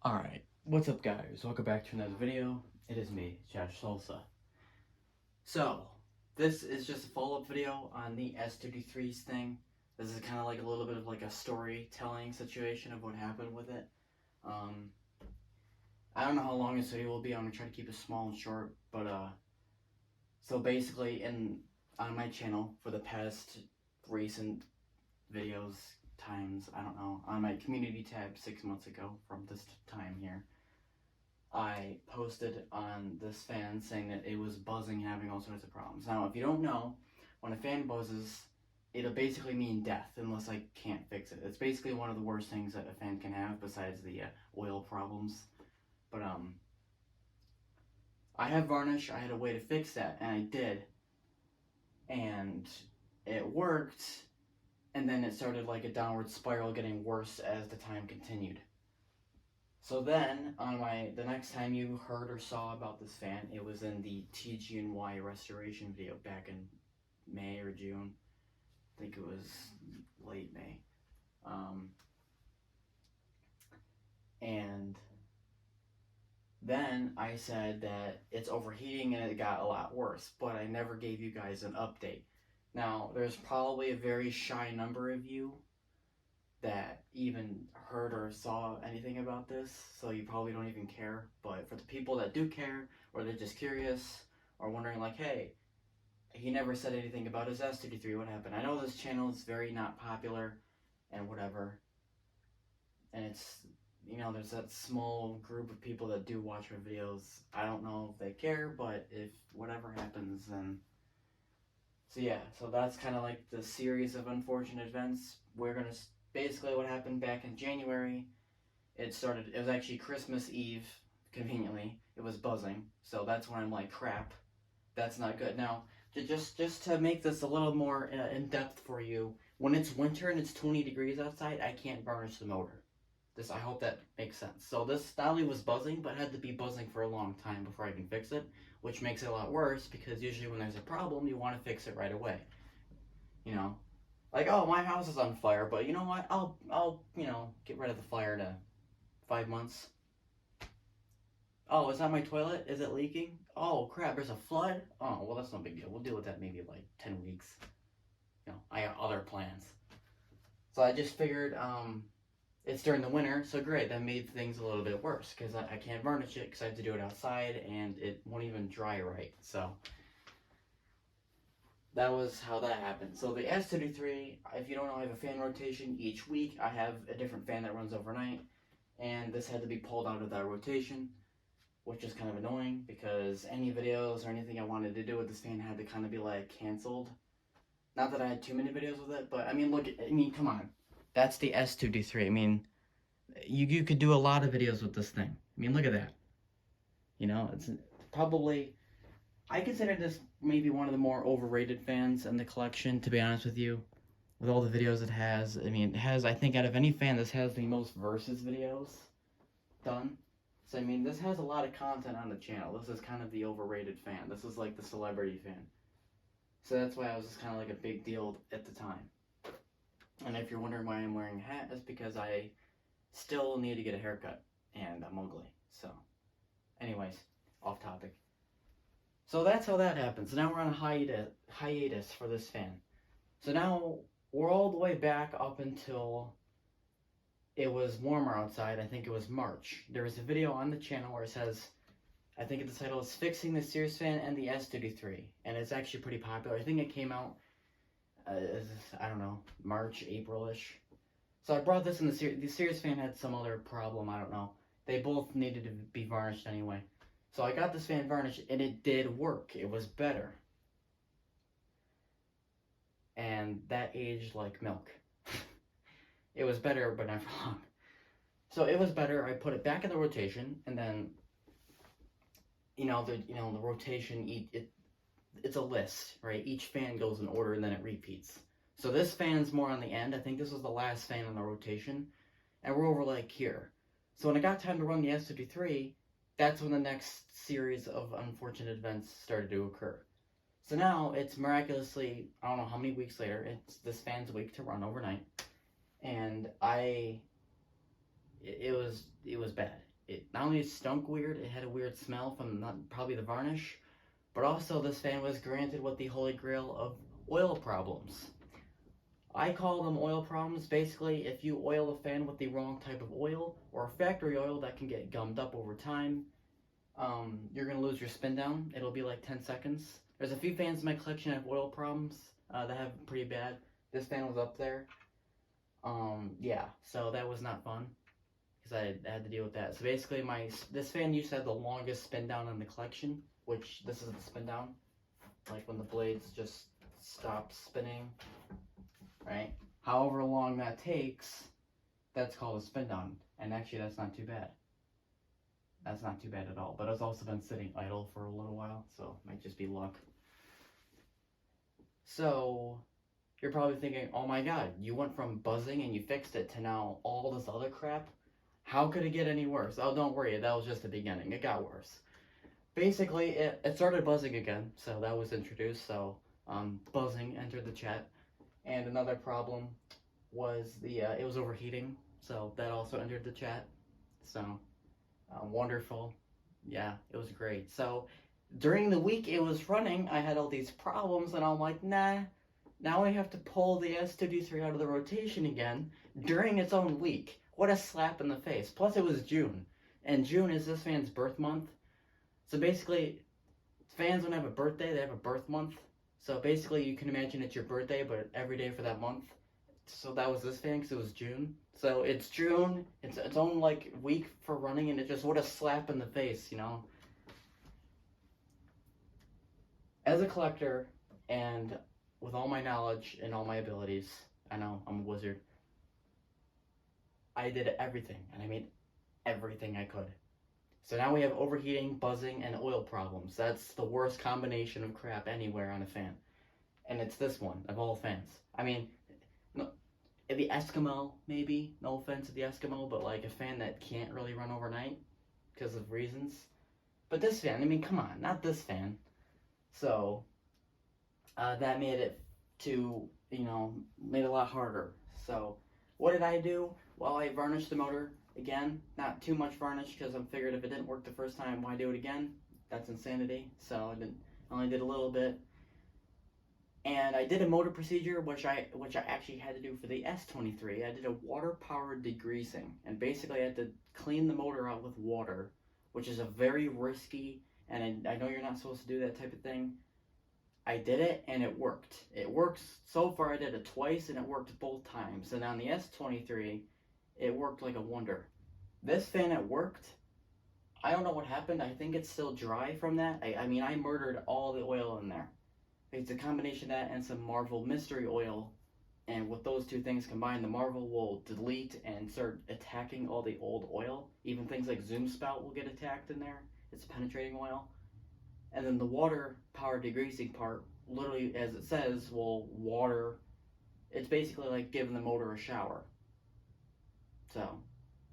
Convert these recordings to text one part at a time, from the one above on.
Alright, what's up guys? Welcome back to another video. It is me, Josh Salsa. So, this is just a follow-up video on the S-223's thing. This is kind of like a little bit of like a storytelling situation of what happened with it. I don't know how long this video will be. I'm going to try to keep it small and short, but so basically on my channel for the past recent videos, times, I don't know, on my community tab 6 months ago from this time here, I posted on this fan saying that it was buzzing, having all sorts of problems. Now, if you don't know, when a fan buzzes, it'll basically mean death unless I can't fix it. It's basically one of the worst things that a fan can have besides the oil problems. But I have varnish. I had a way to fix that, and I did. And it worked, and then it started like a downward spiral, getting worse as the time continued. So then, on the next time you heard or saw about this fan, it was in the TG&Y restoration video back in May or June. I think it was late May. And then I said that it's overheating and it got a lot worse, but I never gave you guys an update. Now, there's probably a very shy number of you that even heard or saw anything about this, so you probably don't even care. But for the people that do care, or they're just curious, or wondering like, hey, he never said anything about his S-223, what happened? I know this channel is very not popular, and whatever, and it's, you know, there's that small group of people that do watch my videos. I don't know if they care, but if whatever happens, then... So yeah, so that's kind of like the series of unfortunate events. We're gonna... Basically what happened back in January, it was actually Christmas Eve, conveniently. It was buzzing, so that's when I'm like, crap, that's not good. Now, just to make this a little more in-depth for you, when it's winter and it's 20 degrees outside, I can't varnish the motor. I hope that makes sense. So this not only was buzzing, but had to be buzzing for a long time before I can fix it, which makes it a lot worse, because usually when there's a problem, you want to fix it right away. You know? Like, oh, my house is on fire, but you know what? I'll you know, get rid of the fire in 5 months. Oh, is that my toilet? Is it leaking? Oh, crap, there's a flood? Oh, well, that's no big deal. We'll deal with that maybe like 10 weeks. You know, I got other plans. So I just figured, it's during the winter, so great. That made things a little bit worse, because I can't varnish it, because I have to do it outside, and it won't even dry right, so... That was how that happened. So the S-223, if you don't know, I have a fan rotation each week. I have a different fan that runs overnight, and this had to be pulled out of that rotation, which is kind of annoying, because any videos or anything I wanted to do with this fan had to kind of be like canceled. Not that I had too many videos with it, but I mean, look, I mean, come on. That's the S-223. I mean, you could do a lot of videos with this thing. I mean, look at that. You know, it's probably... I consider this maybe one of the more overrated fans in the collection, to be honest with you. With all the videos it has. I mean, it has, I think, out of any fan, this has the most versus videos done. So, I mean, this has a lot of content on the channel. This is kind of the overrated fan. This is like the celebrity fan. So that's why I was just kind of like a big deal at the time. And if you're wondering why I'm wearing a hat, it's because I still need to get a haircut. And I'm ugly. So, anyways, off topic. So that's how that happened. So now we're on a hiatus for this fan. So now we're all the way back up until it was warmer outside. I think it was March. There was a video on the channel where it says, I think the title is Fixing the Sears Fan and the S-223. And it's actually pretty popular. I think it came out, I don't know, March, April-ish. So I brought this in the Sears fan had some other problem, I don't know. They both needed to be varnished anyway. So I got this fan varnished, and it did work. It was better. And that aged like milk. It was better, but not for long. So it was better. I put it back in the rotation, and then, the rotation, it's a list, right? Each fan goes in order, and then it repeats. So this fan's more on the end. I think this was the last fan in the rotation, and we're over like here. So when I got time to run the S-223, that's when the next series of unfortunate events started to occur. So now it's miraculously, I don't know how many weeks later, it's this fan's week to run overnight, and it was bad. it not only stunk weird, it had a weird smell from probably the varnish, but also this fan was granted with the holy grail of oil problems. I call them oil problems. Basically, if you oil a fan with the wrong type of oil or factory oil that can get gummed up over time, you're going to lose your spin down. It'll be like 10 seconds. There's a few fans in my collection that have oil problems that have pretty bad. This fan was up there. Yeah, so that was not fun because I had to deal with that. So basically, this fan used to have the longest spin down in the collection, which this is the spin down. Like when the blades just stop spinning, right? However long that takes, that's called a spin down. And actually, that's not too bad. That's not too bad at all. But it's also been sitting idle for a little while, so it might just be luck. So, you're probably thinking, oh my god, you went from buzzing and you fixed it to now all this other crap? How could it get any worse? Oh, don't worry, that was just the beginning. It got worse. Basically, it started buzzing again, so that was introduced. So, buzzing entered the chat. And another problem was it was overheating, so that also entered the chat. So, wonderful. Yeah, it was great. So, during the week it was running, I had all these problems, and I'm like, nah, now I have to pull the S-223 out of the rotation again during its own week. What a slap in the face. Plus, it was June, and June is this fan's birth month. So basically, fans don't have a birthday, they have a birth month. So basically, you can imagine it's your birthday, but every day for that month. So that was this fan, because it was June. So it's June, it's its own, like, week for running, and it just, what a slap in the face, you know? As a collector, and with all my knowledge and all my abilities, I know, I'm a wizard, I did everything, and I made everything I could. So now we have overheating, buzzing, and oil problems. That's the worst combination of crap anywhere on a fan. And it's this one, of all fans. I mean, no, the Eskimo, maybe. No offense to the Eskimo, but like a fan that can't really run overnight because of reasons. But this fan, I mean, come on, not this fan. So, that made it made it a lot harder. So, what did I do? Well, I varnished the motor. Again, not too much varnish because I figured if it didn't work the first time, why do it again? That's insanity. So I only did a little bit. And I did a motor procedure, which I actually had to do for the S-23. I did a water-powered degreasing. And basically I had to clean the motor out with water, which is a very risky, and I know you're not supposed to do that type of thing. I did it, and it worked. It works. So far, I did it twice, and it worked both times. And on the S-23, it worked like a wonder. This fan, it worked. I don't know what happened. I think it's still dry from that. I mean, I murdered all the oil in there. It's a combination of that and some Marvel mystery oil. And with those two things combined, the Marvel will delete and start attacking all the old oil. Even things like Zoom Spout will get attacked in there. It's penetrating oil. And then the water power degreasing part, literally, as it says, will water. It's basically like giving the motor a shower. So,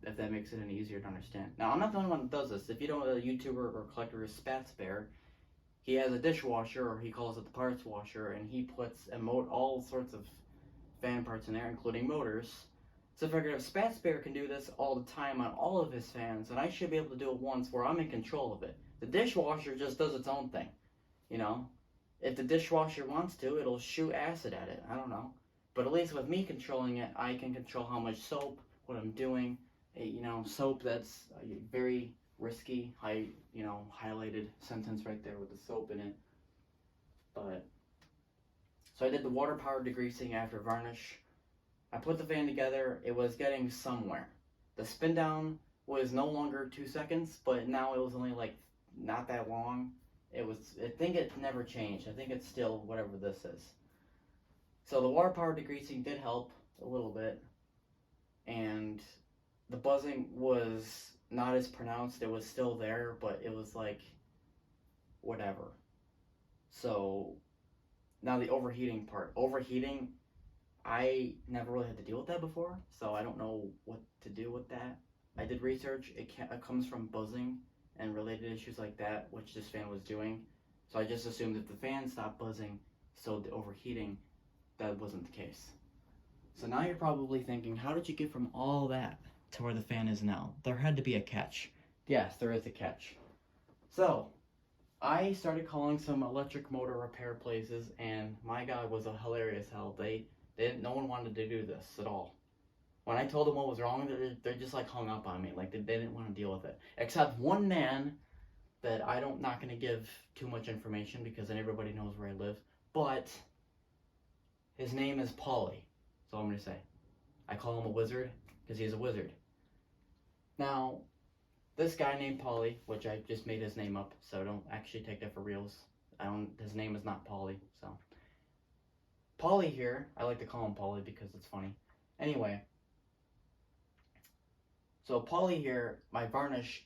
if that makes it any easier to understand. Now, I'm not the only one that does this. If you don't know a YouTuber or collector is Spats Bear, he has a dishwasher, or he calls it the parts washer, and he puts all sorts of fan parts in there, including motors. So I figured if Spats Bear can do this all the time on all of his fans, then I should be able to do it once where I'm in control of it. The dishwasher just does its own thing, you know? If the dishwasher wants to, it'll shoot acid at it. I don't know. But at least with me controlling it, I can control how much soap, what I'm doing. Soap, that's a very risky, highlighted sentence right there with the soap in it. But, so I did the water-powered degreasing after varnish. I put the fan together. It was getting somewhere. The spin down was no longer 2 seconds, but now it was only like not that long. I think it never changed. I think it's still whatever this is. So the water-powered degreasing did help a little bit. And the buzzing was not as pronounced. It was still there, but it was like, whatever. So, now the overheating part. Overheating, I never really had to deal with that before, so I don't know what to do with that. I did research. It comes from buzzing and related issues like that, which this fan was doing. So I just assumed if the fan stopped buzzing, so the overheating, that wasn't the case. So now you're probably thinking, how did you get from all that to where the fan is now? There had to be a catch. Yes, there is a catch. So, I started calling some electric motor repair places, and my God, was a hilarious hell. They didn't, no one wanted to do this at all. When I told them what was wrong, they're just like hung up on me. Like they didn't want to deal with it. Except one man that not going to give too much information because then everybody knows where I live. But his name is Paulie. That's all I'm going to say. I call him a wizard because he's a wizard. Now, this guy named Paulie, which I just made his name up, so don't actually take that for reals. His name is not Paulie, so. Paulie here, I like to call him Paulie because it's funny. Anyway, so Paulie here, my varnish,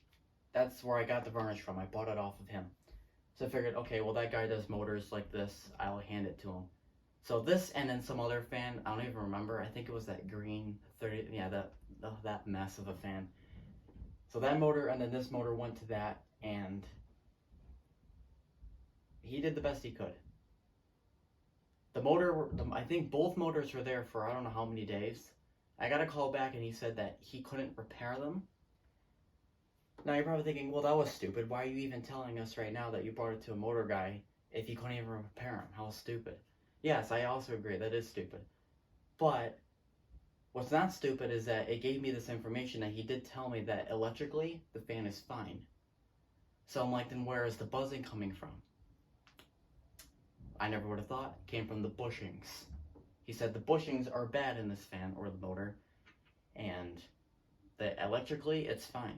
that's where I got the varnish from. I bought it off of him. So I figured, okay, well that guy does motors like this, I'll hand it to him. So this and then some other fan, I don't even remember, I think it was that green 30, yeah, that mess of a fan. So that motor and then this motor went to that, and he did the best he could. The motor, I think both motors were there for I don't know how many days. I got a call back and he said that he couldn't repair them. Now you're probably thinking, well, that was stupid. Why are you even telling us right now that you brought it to a motor guy if you couldn't even repair them? How stupid. Yes, I also agree, that is stupid. But what's not stupid is that it gave me this information that he did tell me that electrically the fan is fine. So I'm like, then where is the buzzing coming from? I never would have thought. It came from the bushings. He said the bushings are bad in this fan or the motor, and that electrically it's fine.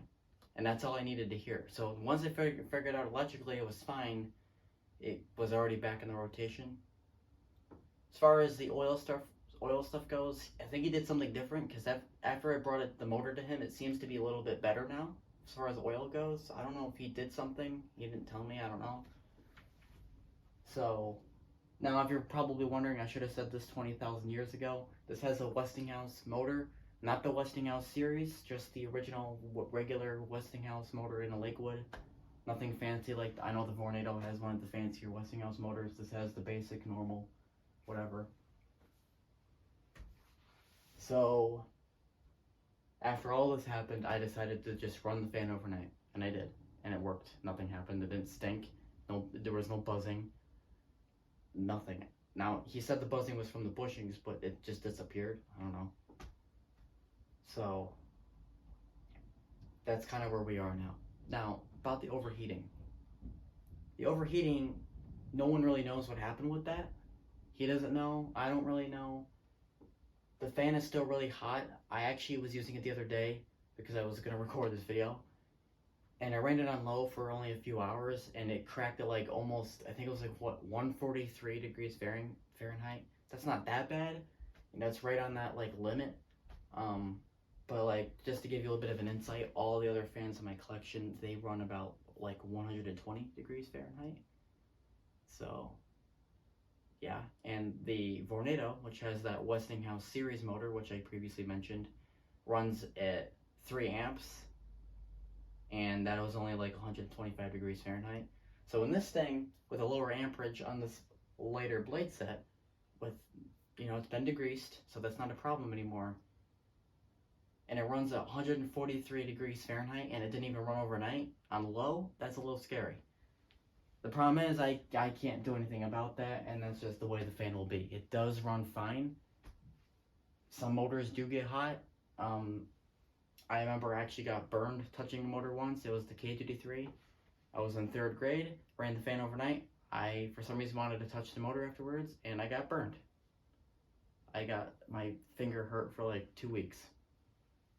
And that's all I needed to hear. So once I figured out electrically it was fine, it was already back in the rotation. As far as the oil stuff goes, I think he did something different because after I brought the motor to him, it seems to be a little bit better now. As far as oil goes, I don't know if he did something. He didn't tell me. I don't know. So now, if you're probably wondering, I should have said this 20,000 years ago. This has a Westinghouse motor, not the Westinghouse series, just the original regular Westinghouse motor in a Lakewood. Nothing fancy like, I know the Vornado has one of the fancier Westinghouse motors. This has the basic, normal, whatever. So, after all this happened, I decided to just run the fan overnight, and I did, and it worked. Nothing happened. It didn't stink. No, there was no buzzing. Nothing. Now, he said the buzzing was from the bushings, but it just disappeared. I don't know. So, that's kind of where we are now. Now, about the overheating. The overheating, no one really knows what happened with that. He doesn't know. I don't really know. The fan is still really hot. I actually was using it the other day because I was going to record this video. And I ran it on low for only a few hours, and it cracked at like almost, I think it was like, 143 degrees Fahrenheit. That's not that bad. And that's right on that like limit. But like, just to give you a little bit of an insight, all the other fans in my collection, they run about like 120 degrees Fahrenheit. So, yeah. And the Vornado, which has that Westinghouse series motor, which I previously mentioned, runs at 3 amps. And that was only like 125 degrees Fahrenheit. So in this thing, with a lower amperage on this lighter blade set, with, it's been degreased, so that's not a problem anymore. And it runs at 143 degrees Fahrenheit, and it didn't even run overnight on low. That's a little scary. The problem is I can't do anything about that, and that's just the way the fan will be. It does run fine. Some motors do get hot. I remember I actually got burned touching the motor once. It was the K-23. I was in 3rd grade, ran the fan overnight. I, for some reason, wanted to touch the motor afterwards, and I got burned. My finger hurt for like 2 weeks.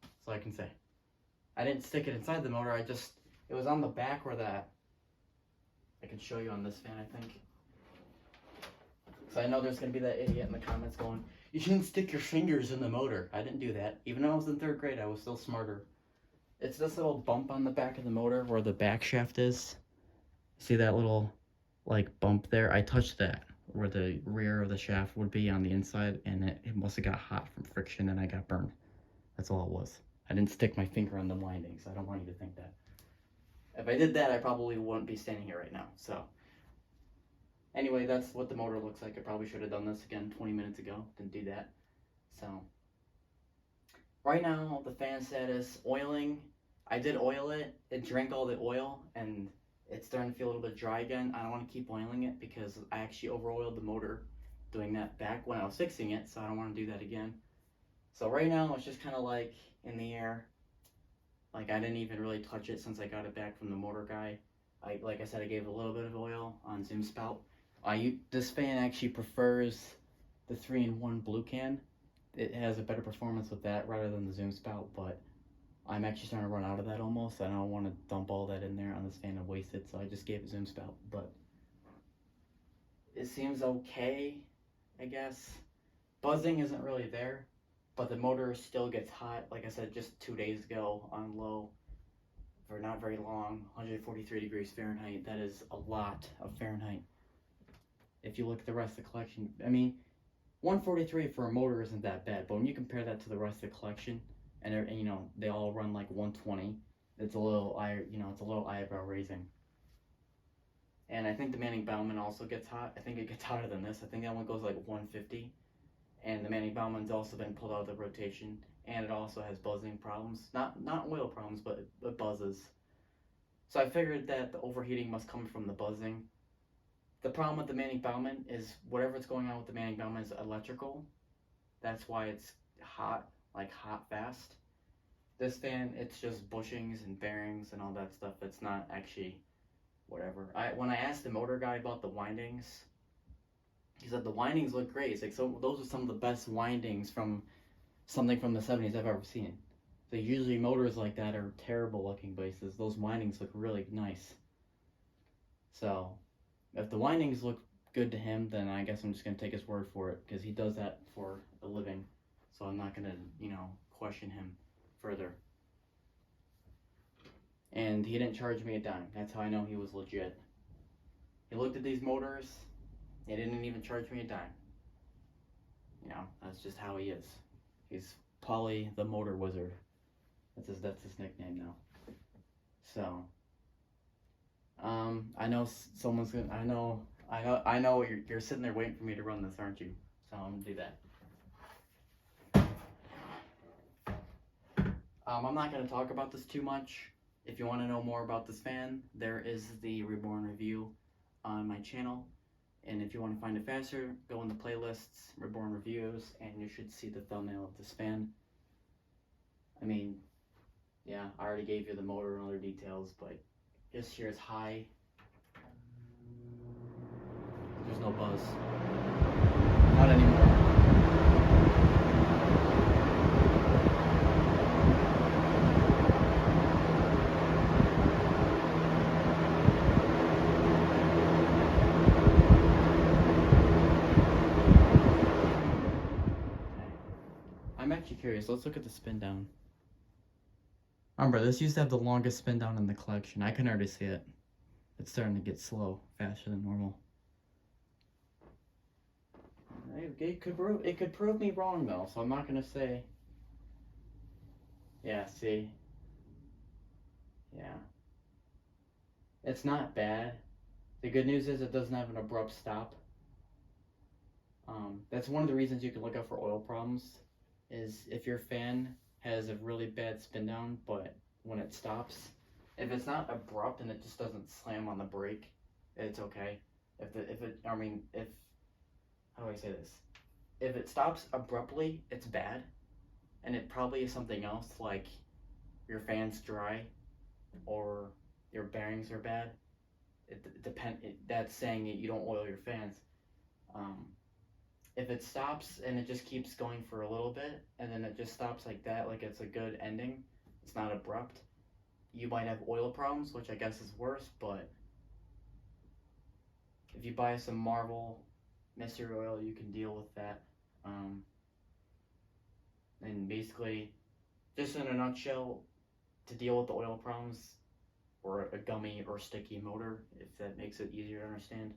That's all I can say. I didn't stick it inside the motor, it was on the back where I can show you on this fan, I think. So I know there's going to be that idiot in the comments going, you shouldn't stick your fingers in the motor. I didn't do that. Even though I was in 3rd grade, I was still smarter. It's this little bump on the back of the motor where the back shaft is. See that little, like, bump there? I touched that, where the rear of the shaft would be on the inside, and it must have got hot from friction, and I got burned. That's all it was. I didn't stick my finger on the windings. I don't want you to think that. If I did that, I probably wouldn't be standing here right now, so. Anyway, that's what the motor looks like. I probably should have done this again 20 minutes ago. Didn't do that. So, right now, the fan status, oiling, I did oil it. It drank all the oil, and it's starting to feel a little bit dry again. I don't want to keep oiling it because I actually over oiled the motor doing that back when I was fixing it, so I don't want to do that again. So right now it's just kind of like in the air. Like I didn't even really touch it since I got it back from the motor guy. Like I said, I gave it a little bit of oil on Zoom spout. This fan actually prefers the 3-in-1 blue can. It has a better performance with that rather than the Zoom spout, but I'm actually starting to run out of that almost. I don't want to dump all that in there on this fan and waste it, so I just gave it Zoom spout. But it seems okay, I guess. Buzzing isn't really there, but the motor still gets hot. Like I said, just 2 days ago on low for not very long, 143 degrees Fahrenheit. That is a lot of Fahrenheit. If you look at the rest of the collection, I mean, 143 for a motor isn't that bad, but when you compare that to the rest of the collection, and you know they all run like 120, it's a little eyebrow raising. And I think the Manning Baumann also gets hot. I think it gets hotter than this. I think that one goes like 150. And the Manning Baumann's also been pulled out of the rotation, and it also has buzzing problems. Not oil problems, but it buzzes. So I figured that the overheating must come from the buzzing. The problem with the Manning Baumann is whatever's going on with the Manning Baumann is electrical. That's why it's hot, like hot fast. This fan, it's just bushings and bearings and all that stuff. It's not actually whatever. When I asked the motor guy about the windings, he said the windings look great. It's like, so those are some of the best windings from something from the 70s I've ever seen. So usually motors like that are terrible looking bases. Those windings look really nice. So if the windings look good to him, then I guess I'm just going to take his word for it, because he does that for a living. So I'm not going to, question him further. And he didn't charge me a dime. That's how I know he was legit. He looked at these motors. He didn't even charge me a dime. That's just how he is. He's Polly the Motor Wizard. That's his nickname now. So, I know someone's gonna. I know you're sitting there waiting for me to run this, aren't you? So I'm gonna do that. I'm not gonna talk about this too much. If you want to know more about this fan, there is the Reborn review on my channel. And if you want to find it faster, go in the playlists, Reborn Reviews, and you should see the thumbnail of this fan. I mean, yeah, I already gave you the motor and other details, but just here it's high. There's no buzz. Not anymore. I'm actually curious. Let's look at the spin down. Remember, this used to have the longest spin down in the collection. I can already see it. It's starting to get slow, faster than normal. It could prove me wrong though, so I'm not gonna say. Yeah, see. Yeah. It's not bad. The good news is it doesn't have an abrupt stop. That's one of the reasons you can look out for oil problems. Is if your fan has a really bad spin down, but when it stops, if it's not abrupt and it just doesn't slam on the brake, it's okay. How do I say this? If it stops abruptly, it's bad, and it probably is something else, like your fan's dry, or your bearings are bad. That's saying that you don't oil your fans. If it stops and it just keeps going for a little bit, and then it just stops like that, like it's a good ending, it's not abrupt, you might have oil problems, which I guess is worse. But if you buy some Marvel mystery oil, you can deal with that. And basically, just in a nutshell, to deal with the oil problems, or a gummy or sticky motor, if that makes it easier to understand,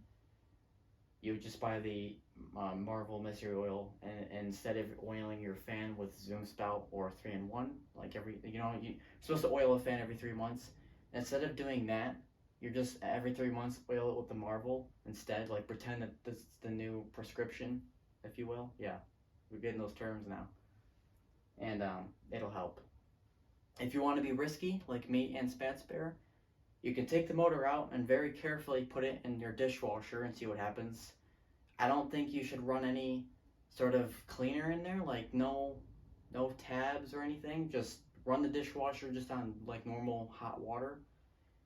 you would just buy the Marvel mystery oil, and instead of oiling your fan with Zoom spout or 3-in-1, like you're supposed to oil a fan every 3 months. Instead of doing that, you're just every 3 months oil it with the Marvel instead. Like pretend that this is the new prescription, if you will. Yeah, we're getting those terms now, and it'll help. If you want to be risky, like me and Spats Bear, you can take the motor out and very carefully put it in your dishwasher and see what happens. I don't think you should run any sort of cleaner in there, like no tabs or anything. Just run the dishwasher just on like normal hot water.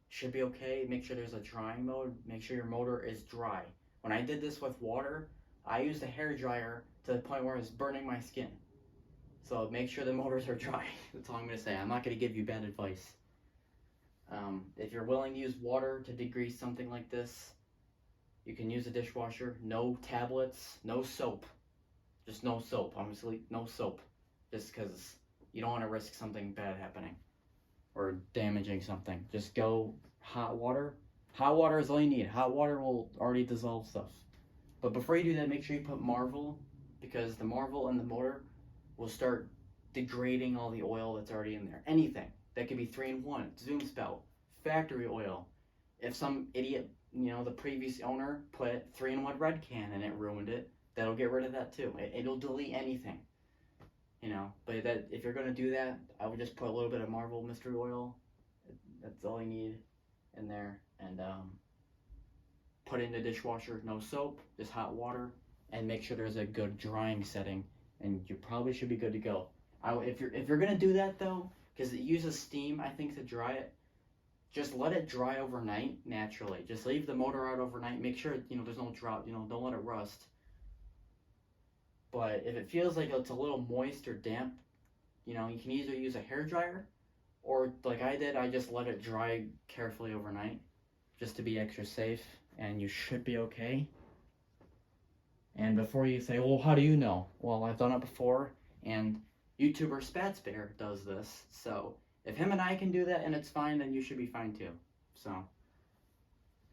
Should be okay. Make sure there's a drying mode. Make sure your motor is dry. When I did this with water, I used a hair dryer to the point where it was burning my skin. So make sure the motors are dry. That's all I'm going to say. I'm not going to give you bad advice. If you're willing to use water to degrease something like this, you can use a dishwasher. No tablets, no soap. Just no soap. Honestly, no soap. Just because you don't want to risk something bad happening or damaging something. Just go hot water. Hot water is all you need. Hot water will already dissolve stuff. But before you do that, make sure you put Marvel, because the Marvel and the motor will start degrading all the oil that's already in there. Anything. That could be 3-in-1, zoom spout, factory oil. If some idiot, the previous owner put 3-in-1 red can and it ruined it, that'll get rid of that too. It'll delete anything. But that if you're going to do that, I would just put a little bit of Marvel mystery oil. That's all you need in there. And put it in the dishwasher. No soap, just hot water. And make sure there's a good drying setting. And you probably should be good to go. If you're going to do that though, because it uses steam, I think, to dry it, just let it dry overnight naturally. Just leave the motor out overnight. Make sure, there's no drought. Don't let it rust. But if it feels like it's a little moist or damp, you can either use a hair dryer, or like I did, I just let it dry carefully overnight just to be extra safe, and you should be okay. And before you say, well, how do you know? Well, I've done it before, and YouTuber Spats Bear does this. So if him and I can do that and it's fine, then you should be fine too. So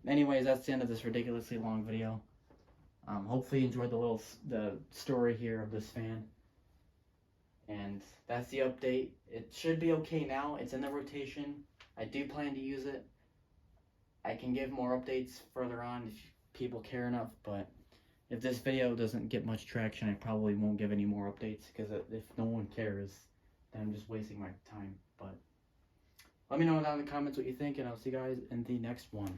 anyways, that's the end of this ridiculously long video. Hopefully you enjoyed the story here of this fan. And that's the update. It should be okay now. It's in the rotation. I do plan to use it. I can give more updates further on if people care enough, but if this video doesn't get much traction, I probably won't give any more updates, because if no one cares, then I'm just wasting my time. But let me know down in the comments what you think, and I'll see you guys in the next one.